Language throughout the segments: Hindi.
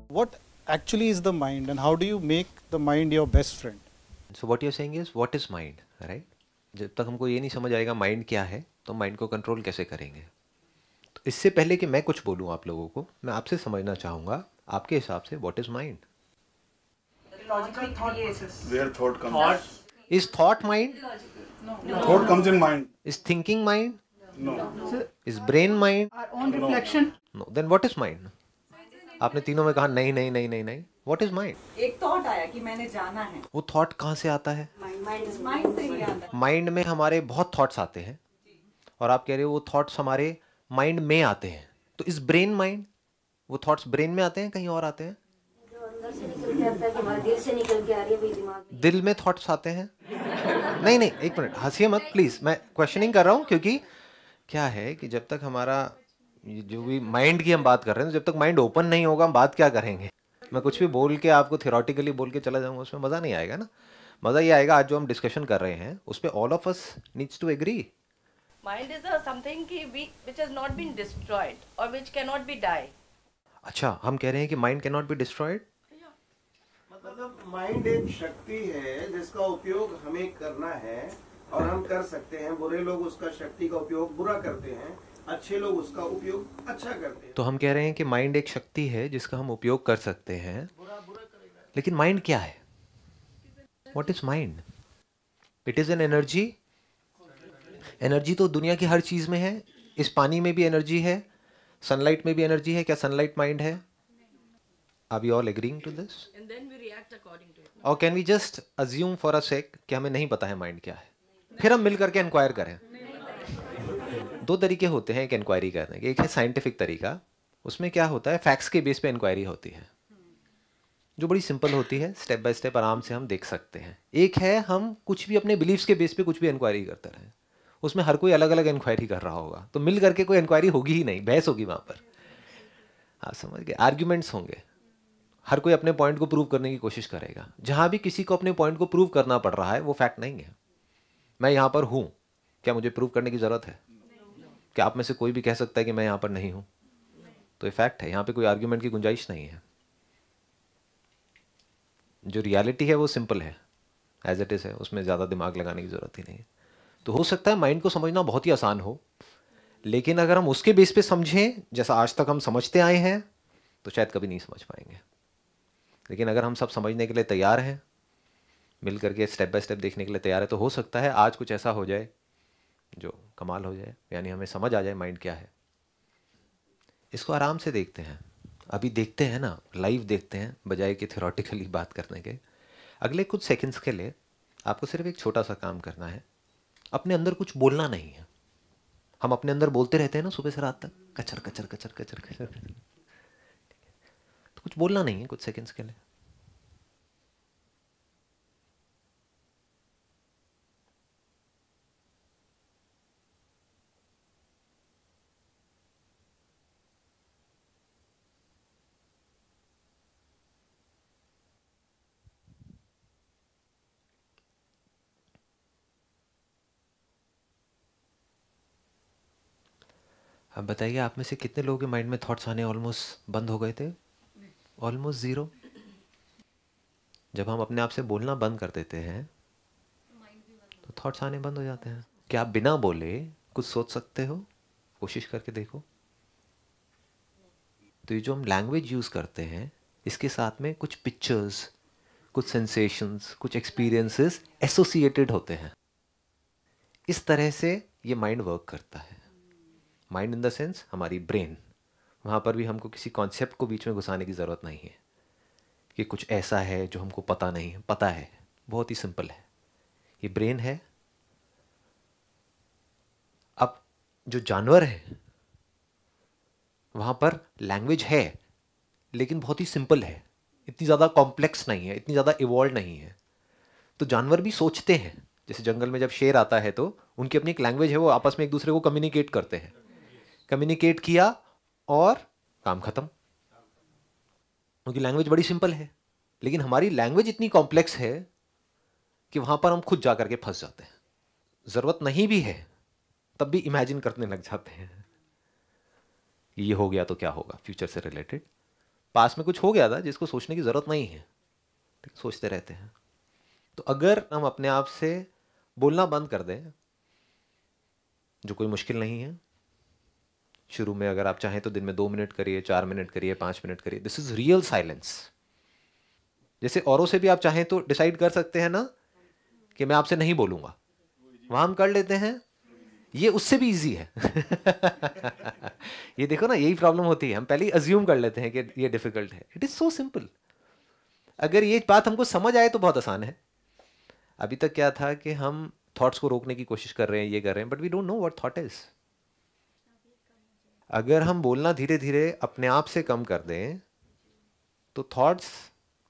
What actually is the mind and how do you make the mind your best friend? So what you're saying is what is mind, right? जब तक हमको ये नहीं समझ आएगा माइंड क्या है तो माइंड को कंट्रोल कैसे करेंगे। तो इससे पहले कि मैं कुछ बोलूँ आप लोगों को, मैं आपसे समझना चाहूँगा आपके हिसाब से what is mind. Logical thought process. Where thought comes. Is thought mind? Thought comes in mind. Is thinking mind? No. Is brain mind? Our own reflection. No. Then what is mind? आपने तीनों में कहा नहीं नहीं नहीं नहीं नहीं। What is mind? एक थॉट आया कि मैंने जाना है, वो थॉट कहाँ से आता है? माइंड से ही आता है। माइंड में हमारे बहुत थॉट्स आते हैं और आप कह रहे हो वो थॉट्स हमारे माइंड में आते हैं। तो इस ब्रेन माइंड, वो थॉट्स ब्रेन में आते हैं कहीं और आते हैं? जो अंदर से निकल के आता है कि हमारे दिल से निकल के आ रही है भाई दिमाग में। दिल में थॉट्स आते हैं? नहीं नहीं, एक मिनट, हंसिए मत प्लीज, मैं क्वेश्चनिंग कर रहा हूँ क्योंकि क्या है कि जब तक हमारा ये जो भी माइंड की हम बात कर रहे हैं, जब तक माइंड ओपन नहीं होगा हम बात क्या करेंगे। मैं कुछ भी बोल के आपको थियोरेटिकली बोल के चला जाऊंगा, उसमें मज़ा नहीं आएगा ना। मज़ा ये आएगा आज जो हम डिस्कशन कर रहे हैं उस पर all of us needs to agree. Mind is something which has not been destroyed or which cannot be die. अच्छा, हम कह रहे हैं कि mind can not be destroyed. मतलब माइंड एक शक्ति है जिसका उपयोग हमें करना है और हम कर सकते हैं। बुरे लोग उसका शक्ति का उपयोग बुरा करते हैं, अच्छे लोग उसका उपयोग अच्छा करते हैं। तो हम कह रहे हैं कि माइंड एक शक्ति है जिसका हम उपयोग कर सकते हैं, लेकिन माइंड क्या है? What is mind? It is an energy. Energy तो दुनिया की हर चीज में है। इस पानी में भी एनर्जी है, सनलाइट में भी एनर्जी है। क्या सनलाइट माइंड है? Are we all agreeing to this? And then we react according to it. और can we just assume for a sake कि हमें नहीं पता है माइंड क्या है, फिर हम मिल करके इंक्वायर करें? दो तरीके होते हैं एक इंक्वायरी करने के। एक है साइंटिफिक तरीका, उसमें क्या होता है फैक्ट्स के बेस पे इंक्वायरी होती है जो बड़ी सिंपल होती है, स्टेप बाय स्टेप आराम से हम देख सकते हैं। एक है हम कुछ भी अपने बिलीव्स के बेस पे कुछ भी इंक्वायरी करते रहें, उसमें हर कोई अलग अलग इंक्वायरी कर रहा होगा तो मिल करके कोई इंक्वायरी होगी ही नहीं, बहस होगी वहाँ पर। आप समझ गए? आर्ग्यूमेंट्स होंगे, हर कोई अपने पॉइंट को प्रूव करने की कोशिश करेगा। जहाँ भी किसी को अपने पॉइंट को प्रूव करना पड़ रहा है वो फैक्ट नहीं है। मैं यहाँ पर हूँ, क्या मुझे प्रूव करने की ज़रूरत है? क्या आप में से कोई भी कह सकता है कि मैं यहाँ पर नहीं हूँ? तो ये फैक्ट है, यहाँ पे कोई आर्ग्यूमेंट की गुंजाइश नहीं है। जो रियलिटी है वो सिंपल है, एज इट इज़ है, उसमें ज़्यादा दिमाग लगाने की ज़रूरत ही नहीं है। तो हो सकता है माइंड को समझना बहुत ही आसान हो, लेकिन अगर हम उसके बेस पे समझें जैसा आज तक हम समझते आए हैं तो शायद कभी नहीं समझ पाएंगे। लेकिन अगर हम सब समझने के लिए तैयार हैं, मिल करके स्टेप बाय स्टेप देखने के लिए तैयार है, तो हो सकता है आज कुछ ऐसा हो जाए जो कमाल हो जाए, यानी हमें समझ आ जाए माइंड क्या है। इसको आराम से देखते हैं, अभी देखते हैं ना, लाइव देखते हैं बजाय कि थ्योरेटिकली बात करने के। अगले कुछ सेकंड्स के लिए आपको सिर्फ एक छोटा सा काम करना है, अपने अंदर कुछ बोलना नहीं है। हम अपने अंदर बोलते रहते हैं ना सुबह से रात तक, कचर कचर कचर कचर कचर, तो कुछ बोलना नहीं है कुछ सेकंड्स के लिए। अब बताइए आप में से कितने लोगों के माइंड में थॉट्स आने ऑलमोस्ट बंद हो गए थे? Almost zero. जब हम अपने आप से बोलना बंद कर देते हैं तो थॉट्स आने बंद हो जाते हैं। क्या आप बिना बोले कुछ सोच सकते हो? कोशिश करके देखो। तो ये जो हम लैंग्वेज यूज़ करते हैं इसके साथ में कुछ पिक्चर्स, कुछ सेंसेशंस, कुछ एक्सपीरियंसेस एसोसिएटेड होते हैं। इस तरह से ये माइंड वर्क करता है। माइंड इन द सेंस हमारी ब्रेन, वहाँ पर भी हमको किसी कॉन्सेप्ट को बीच में घुसाने की ज़रूरत नहीं है कि कुछ ऐसा है जो हमको पता नहीं है। पता है, बहुत ही सिंपल है, ये ब्रेन है। अब जो जानवर है वहाँ पर लैंग्वेज है लेकिन बहुत ही सिंपल है, इतनी ज़्यादा कॉम्प्लेक्स नहीं है, इतनी ज़्यादा इवॉल्व नहीं है। तो जानवर भी सोचते हैं, जैसे जंगल में जब शेर आता है तो उनकी अपनी एक लैंग्वेज है, वो आपस में एक दूसरे को कम्युनिकेट करते हैं। कम्युनिकेट किया और काम खत्म। उनकी लैंग्वेज बड़ी सिंपल है, लेकिन हमारी लैंग्वेज इतनी कॉम्प्लेक्स है कि वहां पर हम खुद जा करके फंस जाते हैं। ज़रूरत नहीं भी है तब भी इमेजिन करने लग जाते हैं ये हो गया तो क्या होगा, फ्यूचर से रिलेटेड। पास में कुछ हो गया था जिसको सोचने की ज़रूरत नहीं है, ठीक, सोचते रहते हैं। तो अगर हम अपने आप से बोलना बंद कर दें, जो कोई मुश्किल नहीं है, शुरू में अगर आप चाहें तो दिन में 2 मिनट करिए, 4 मिनट करिए, 5 मिनट करिए, दिस इज रियल साइलेंस। जैसे औरों से भी आप चाहें तो डिसाइड कर सकते हैं ना कि मैं आपसे नहीं बोलूंगा, वहां हम कर लेते हैं, ये उससे भी इजी है। ये देखो ना, यही प्रॉब्लम होती है, हम पहले ही अज्यूम कर लेते हैं कि ये डिफिकल्ट है। It is so simple. अगर ये बात हमको समझ आए तो बहुत आसान है। अभी तक क्या था कि हम थॉट्स को रोकने की कोशिश कर रहे हैं, ये कर रहे हैं, but we don't know what thought is. अगर हम बोलना धीरे धीरे अपने आप से कम कर दें तो थॉट्स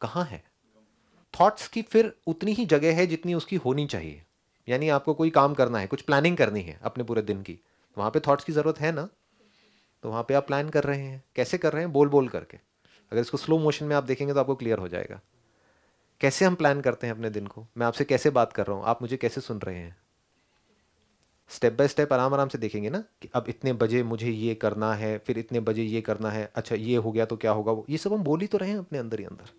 कहाँ है? थॉट्स की फिर उतनी ही जगह है जितनी उसकी होनी चाहिए। यानी आपको कोई काम करना है, कुछ प्लानिंग करनी है अपने पूरे दिन की, तो वहाँ पे थॉट्स की ज़रूरत है ना, तो वहाँ पे आप प्लान कर रहे हैं। कैसे कर रहे हैं? बोल बोल करके। अगर इसको स्लो मोशन में आप देखेंगे तो आपको क्लियर हो जाएगा कैसे हम प्लान करते हैं अपने दिन को। मैं आपसे कैसे बात कर रहा हूँ, आप मुझे कैसे सुन रहे हैं, स्टेप बाय स्टेप आराम आराम से देखेंगे ना कि अब इतने बजे मुझे ये करना है, फिर इतने बजे ये करना है, अच्छा ये हो गया तो क्या होगा, वो ये सब हम बोल ही तो रहे हैं अपने अंदर ही अंदर।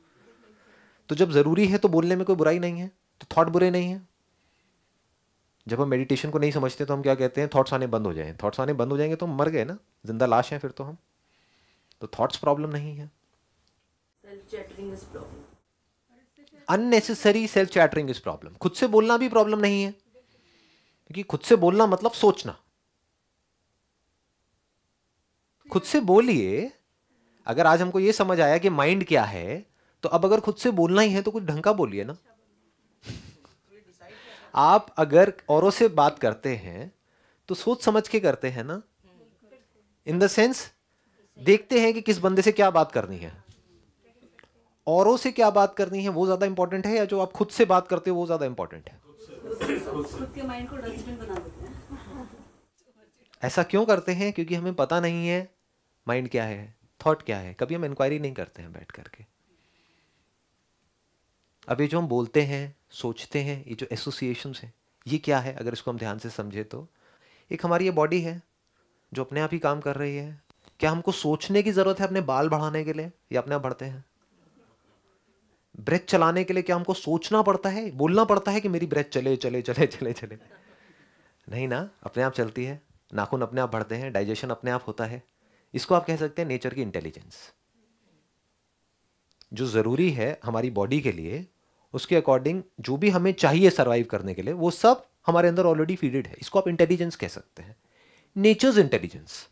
तो जब ज़रूरी है तो बोलने में कोई बुराई नहीं है, तो थॉट बुरे नहीं है। जब हम मेडिटेशन को नहीं समझते तो हम क्या कहते हैं, थॉट्स आने बंद हो जाएं। थॉट्स आने बंद हो जाएंगे तो हम मर गए ना, जिंदा लाश हैं फिर तो हम। तो थॉट्स प्रॉब्लम नहीं है, unnecessary self chattering is problem. खुद से बोलना भी प्रॉब्लम नहीं है, क्योंकि खुद से बोलना मतलब सोचना। खुद से बोलिए। अगर आज हमको यह समझ आया कि माइंड क्या है, तो अब अगर खुद से बोलना ही है तो कुछ ढंग का बोलिए ना। आप अगर औरों से बात करते हैं तो सोच समझ के करते हैं ना, इन द सेंस देखते हैं कि किस बंदे से क्या बात करनी है। औरों से क्या बात करनी है वो ज्यादा इंपॉर्टेंट है, या जो आप खुद से बात करते हो वो ज्यादा इंपॉर्टेंट है? खुद के माइंड को डस्टबिन बना देते हैं। ऐसा क्यों करते हैं? क्योंकि हमें पता नहीं है माइंड क्या है, थॉट क्या है। कभी हम इंक्वायरी नहीं करते हैं बैठ करके। अब ये जो हम बोलते हैं, सोचते हैं, ये जो एसोसिएशंस हैं, ये क्या है? अगर इसको हम ध्यान से समझे तो एक हमारी ये बॉडी है जो अपने आप ही काम कर रही है। क्या हमको सोचने की जरूरत है अपने बाल बढ़ाने के लिए, या अपने आप बढ़ते हैं? ब्रेथ चलाने के लिए क्या हमको सोचना पड़ता है, बोलना पड़ता है कि मेरी ब्रेथ चले चले चले चले चले? नहीं ना, अपने आप चलती है। नाखून अपने आप बढ़ते हैं, डाइजेशन अपने आप होता है। इसको आप कह सकते हैं नेचर की इंटेलिजेंस। जो जरूरी है हमारी बॉडी के लिए, उसके अकॉर्डिंग जो भी हमें चाहिए सरवाइव करने के लिए, वो सब हमारे अंदर ऑलरेडी फीडेड है। इसको आप इंटेलिजेंस कह सकते हैं, नेचर्स इंटेलिजेंस।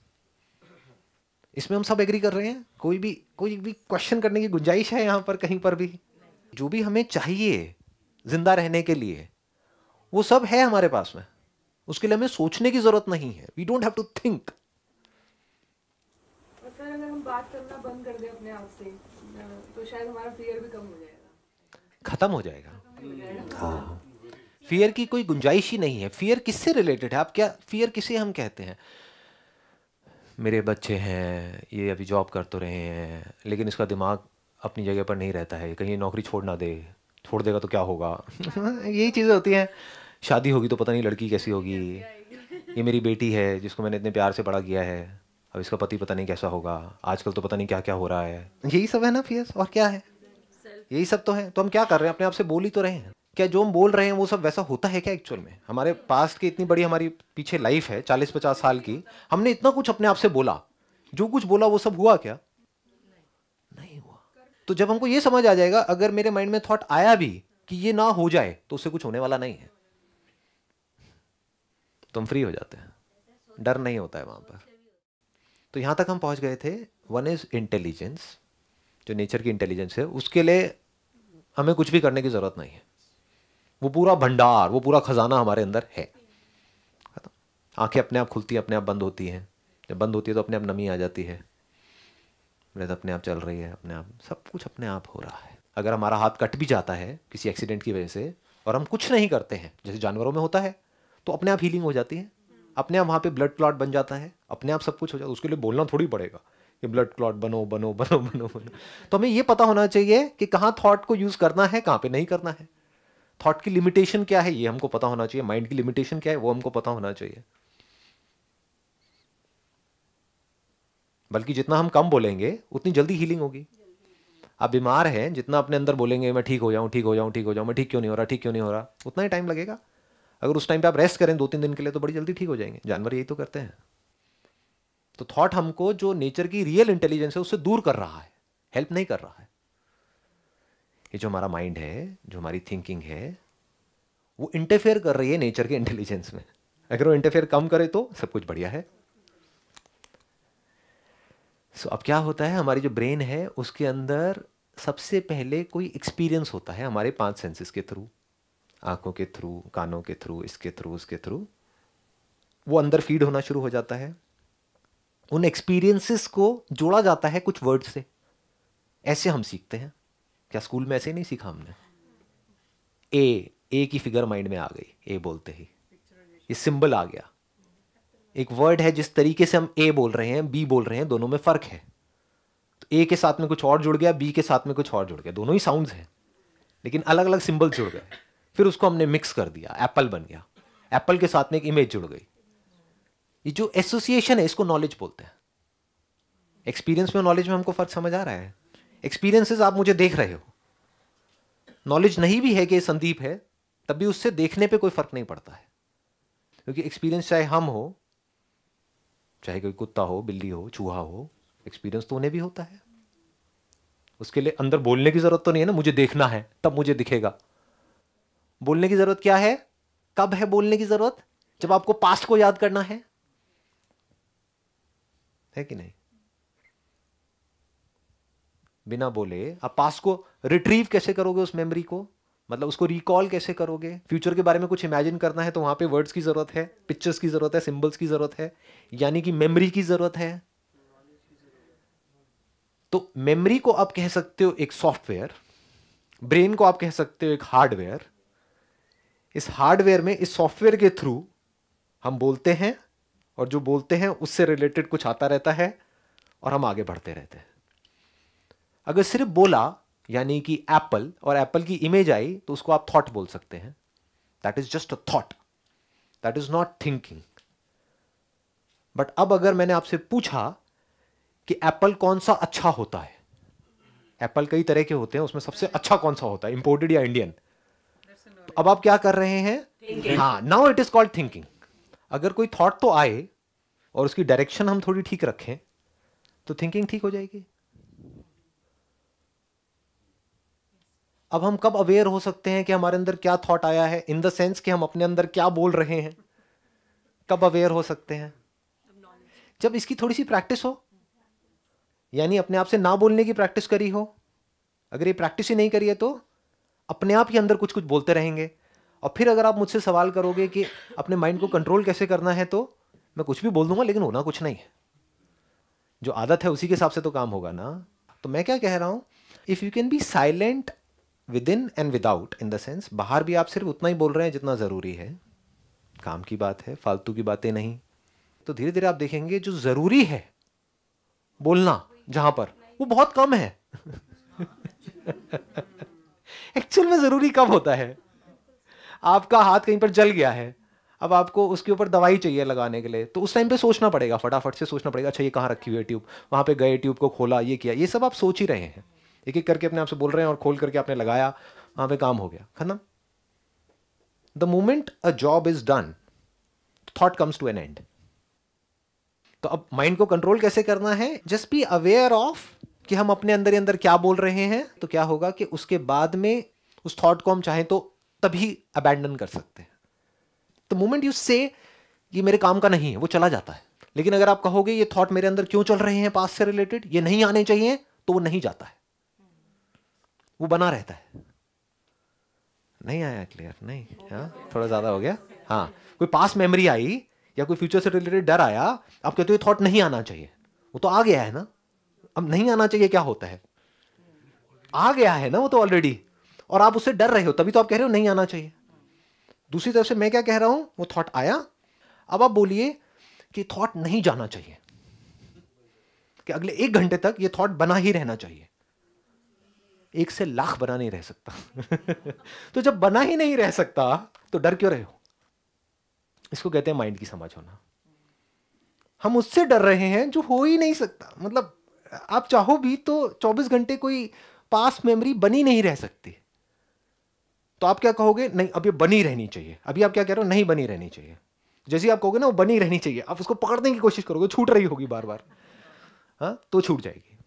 इसमें हम सब एग्री कर रहे हैं? कोई भी क्वेश्चन करने की गुंजाइश है यहां पर कहीं पर भी? जो भी हमें चाहिए जिंदा रहने के लिए वो सब है हमारे पास में। उसके लिए हमें सोचने की जरूरत नहीं है। We don't have to think. Sir अगर हम बात करना बंद कर दें अपने आप से तो शायद हमारा फियर भी कम हो जाएगा, खत्म हो जाएगा। हाँ, फियर की कोई गुंजाइश ही नहीं है। फियर किससे रिलेटेड है? आप क्या फियर किसे हम कहते हैं? मेरे बच्चे हैं, ये अभी जॉब कर तो रहे हैं, लेकिन इसका दिमाग अपनी जगह पर नहीं रहता है, कहीं नौकरी छोड़ ना दे, छोड़ देगा तो क्या होगा? यही चीज़ें होती हैं। शादी होगी तो पता नहीं लड़की कैसी होगी। ये मेरी बेटी है जिसको मैंने इतने प्यार से बड़ा किया है, अब इसका पति पता नहीं कैसा होगा, आजकल तो पता नहीं क्या क्या हो रहा है। यही सब है ना फियर्स, और क्या है? यही सब तो है। तो हम क्या कर रहे हैं? अपने आप से बोल ही तो रहे हैं। क्या जो हम बोल रहे हैं वो सब वैसा होता है क्या एक्चुअल में? हमारे पास्ट की इतनी बड़ी हमारी पीछे लाइफ है 40-50 साल की, हमने इतना कुछ अपने आप से बोला, जो कुछ बोला वो सब हुआ क्या? नहीं हुआ। तो जब हमको ये समझ आ जाएगा, अगर मेरे माइंड में थॉट आया भी कि ये ना हो जाए तो उससे कुछ होने वाला नहीं है, तो हम फ्री हो जाते हैं, डर नहीं होता है वहां पर। तो यहां तक हम पहुंच गए थे। वन इज इंटेलिजेंस, जो नेचर की इंटेलिजेंस है, उसके लिए हमें कुछ भी करने की जरूरत नहीं है। वो पूरा भंडार, वो पूरा खजाना हमारे अंदर है। आंखें अपने आप खुलती हैं, अपने आप बंद होती हैं। जब बंद होती है तो अपने आप नमी आ जाती है, ब्रेथ अपने आप चल रही है, अपने आप सब कुछ अपने आप हो रहा है। अगर हमारा हाथ कट भी जाता है किसी एक्सीडेंट की वजह से और हम कुछ नहीं करते हैं, जैसे जानवरों में होता है, तो अपने आप हीलिंग हो जाती है, अपने आप वहाँ पे ब्लड क्लॉट बन जाता है, अपने आप सब कुछ हो जाता है। उसके लिए बोलना थोड़ी पड़ेगा कि ब्लड क्लॉट बनो बनो बनो बनो बनो। तो हमें ये पता होना चाहिए कि कहाँ थॉट को यूज करना है, कहाँ पे नहीं करना है। थॉट की लिमिटेशन क्या है ये हमको पता होना चाहिए, माइंड की लिमिटेशन क्या है वो हमको पता होना चाहिए। बल्कि जितना हम कम बोलेंगे उतनी जल्दी हीलिंग होगी। आप बीमार हैं, जितना अपने अंदर बोलेंगे मैं ठीक हो जाऊं, ठीक हो जाऊं, ठीक हो जाऊं, मैं ठीक क्यों नहीं हो रहा, ठीक क्यों नहीं हो रहा, उतना ही टाइम लगेगा। अगर उस टाइम पे आप रेस्ट करें 2-3 दिन के लिए तो बड़ी जल्दी ठीक हो जाएंगे। जानवर यही तो करते हैं। तो थॉट हमको जो नेचर की रियल इंटेलिजेंस है उससे दूर कर रहा है, हेल्प नहीं कर रहा है। ये जो हमारा माइंड है, जो हमारी थिंकिंग है, वो इंटरफेयर कर रही है नेचर के इंटेलिजेंस में। अगर वो इंटरफेयर कम करे तो सब कुछ बढ़िया है। सो अब क्या होता है, हमारी जो ब्रेन है उसके अंदर सबसे पहले कोई एक्सपीरियंस होता है हमारे 5 सेंसेस के थ्रू, आंखों के थ्रू, कानों के थ्रू, इसके थ्रू, उसके थ्रू, वो अंदर फीड होना शुरू हो जाता है। उन एक्सपीरियंसेस को जोड़ा जाता है कुछ वर्ड से। ऐसे हम सीखते हैं। क्या स्कूल में ऐसे नहीं सीखा हमने? ए की फिगर माइंड में आ गई, ए बोलते ही ये सिंबल आ गया। एक वर्ड है, जिस तरीके से हम ए बोल रहे हैं, बी बोल रहे हैं, दोनों में फर्क है। तो ए के साथ में कुछ और जुड़ गया, बी के साथ में कुछ और जुड़ गया, दोनों ही साउंड्स हैं लेकिन अलग अलग सिंबल्स जुड़ गए। फिर उसको हमने मिक्स कर दिया, एप्पल बन गया। एप्पल के साथ में एक इमेज जुड़ गई। ये जो एसोसिएशन है इसको नॉलेज बोलते हैं। एक्सपीरियंस में नॉलेज में हमको फर्क समझ आ रहा है? एक्सपीरियंसेस आप मुझे देख रहे हो, नॉलेज नहीं भी है कि संदीप है, तब भी उससे देखने पे कोई फर्क नहीं पड़ता है। क्योंकि एक्सपीरियंस चाहे हम हो, चाहे कोई कुत्ता हो, बिल्ली हो, चूहा हो, एक्सपीरियंस तो उन्हें भी होता है। उसके लिए अंदर बोलने की जरूरत तो नहीं है ना, मुझे देखना है तब मुझे दिखेगा। बोलने की जरूरत क्या है? कब है बोलने की जरूरत? जब आपको पास्ट को याद करना है कि नहीं? बिना बोले आप पास्ट को रिट्रीव कैसे करोगे? उस मेमोरी को, मतलब उसको रिकॉल कैसे करोगे? फ्यूचर के बारे में कुछ इमेजिन करना है तो वहां पे वर्ड्स की जरूरत है, पिक्चर्स की जरूरत है, सिंबल्स की जरूरत है, यानी कि मेमोरी की जरूरत है। तो मेमोरी को आप कह सकते हो एक सॉफ्टवेयर, ब्रेन को आप कह सकते हो एक हार्डवेयर। इस हार्डवेयर में, इस सॉफ्टवेयर के थ्रू हम बोलते हैं और जो बोलते हैं उससे रिलेटेड कुछ आता रहता है और हम आगे बढ़ते रहते हैं। अगर सिर्फ बोला यानी कि एप्पल और एप्पल की इमेज आई तो उसको आप थॉट बोल सकते हैं। That is just a thought, that is not thinking. But अब अगर मैंने आपसे पूछा कि एप्पल कौन सा अच्छा होता है, एप्पल कई तरह के होते हैं, उसमें सबसे अच्छा कौन सा होता है, इंपोर्टेड या इंडियन? तो अब आप क्या कर रहे हैं? हाँ, now it is called thinking. अगर कोई थॉट तो आए और उसकी डायरेक्शन हम थोड़ी ठीक रखें तो थिंकिंग ठीक हो जाएगी। अब हम कब अवेयर हो सकते हैं कि हमारे अंदर क्या थॉट आया है, इन द सेंस कि हम अपने अंदर क्या बोल रहे हैं? कब अवेयर हो सकते हैं? जब इसकी थोड़ी सी प्रैक्टिस हो, यानी अपने आप से ना बोलने की प्रैक्टिस करी हो। अगर ये प्रैक्टिस ही नहीं करी है तो अपने आप ही अंदर कुछ कुछ बोलते रहेंगे। और फिर अगर आप मुझसे सवाल करोगे कि अपने माइंड को कंट्रोल कैसे करना है, तो मैं कुछ भी बोल दूंगा लेकिन होना कुछ नहीं है। जो आदत है उसी के हिसाब से तो काम होगा ना। तो मैं क्या कह रहा हूं, if you can be silent with in and without, in the sense बाहर भी आप सिर्फ उतना ही बोल रहे हैं जितना जरूरी है, काम की बात है, फालतू की बातें नहीं, तो धीरे धीरे आप देखेंगे जो जरूरी है बोलना जहां पर, वो बहुत कम है। एक्चुअल में जरूरी कब होता है? आपका हाथ कहीं पर जल गया है, अब आपको उसके ऊपर दवाई चाहिए लगाने के लिए, तो उस टाइम पे सोचना पड़ेगा, फटाफट से सोचना पड़ेगा, अच्छा ये कहाँ रखी हुई है ट्यूब, वहां पे गए, ट्यूब को खोला, ये किया, ये सब आप सोच ही रहे हैं, एक एक करके अपने आप से बोल रहे हैं और खोल करके आपने लगाया, वहां पे काम हो गया, खत्म। The moment a job is done, thought comes to an end. तो अब माइंड को कंट्रोल कैसे करना है? जस्ट बी अवेयर ऑफ कि हम अपने अंदर ही अंदर क्या बोल रहे हैं। तो क्या होगा कि उसके बाद में उस थॉट को हम चाहें तो तभी अबैंडन कर सकते हैं। तो मोमेंट यू से ये मेरे काम का नहीं है, वो चला जाता है। लेकिन अगर आप कहोगे ये थॉट मेरे अंदर क्यों चल रहे हैं पास्ट से रिलेटेड, ये नहीं आने चाहिए, तो वो नहीं जाता है, वो बना रहता है। नहीं आया क्लियर? नहीं, हाँ थोड़ा ज्यादा हो गया। हाँ, कोई पास्ट मेमोरी आई या कोई फ्यूचर से रिलेटेड डर आया, आप कहते हो थॉट नहीं आना चाहिए, वो तो आ गया है ना। अब नहीं आना चाहिए क्या होता है? आ गया है ना वो तो ऑलरेडी, और आप उससे डर रहे हो, तभी तो आप कह रहे हो नहीं आना चाहिए। दूसरी तरफ से मैं क्या कह रहा हूं, वो थॉट आया, अब आप बोलिए कि थॉट नहीं जाना चाहिए, कि अगले 1 घंटे तक ये थॉट बना ही रहना चाहिए। 1 से लाख बना नहीं रह सकता। तो जब बना ही नहीं रह सकता तो डर क्यों रहे हो? इसको कहते हैं माइंड की समझ होना। हम उससे डर रहे हैं जो हो ही नहीं सकता। मतलब आप चाहो भी तो 24 घंटे कोई पास्ट मेमोरी बनी नहीं रह सकती। तो आप क्या कहोगे, नहीं अब ये बनी रहनी चाहिए। अभी आप क्या कह रहे हो, नहीं बनी रहनी चाहिए। जैसे ही आप कहोगे ना वो बनी रहनी चाहिए, आप उसको पकड़ने की कोशिश करोगे, छूट रही होगी बार बार, हाँ, तो छूट जाएगी।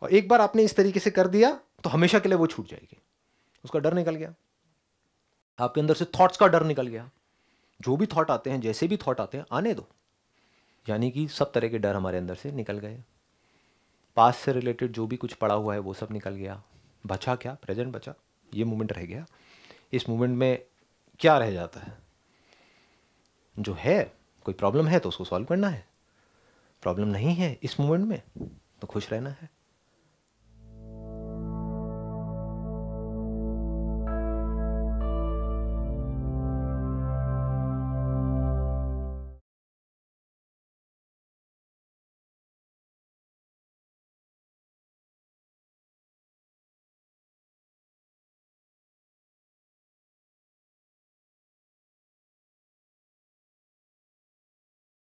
और एक बार आपने इस तरीके से कर दिया तो हमेशा के लिए वो छूट जाएगी। उसका डर निकल गया, आपके अंदर से थॉट्स का डर निकल गया। जो भी थॉट आते हैं, जैसे भी थॉट आते हैं, आने दो, यानी कि सब तरह के डर हमारे अंदर से निकल गए। पास्ट से रिलेटेड जो भी कुछ पड़ा हुआ है वो सब निकल गया। बचा क्या, प्रेजेंट बचा, ये मोमेंट रह गया। इस मोमेंट में क्या रह जाता है, जो है कोई प्रॉब्लम है तो उसको सॉल्व करना है, प्रॉब्लम नहीं है इस मोमेंट में तो खुश रहना है।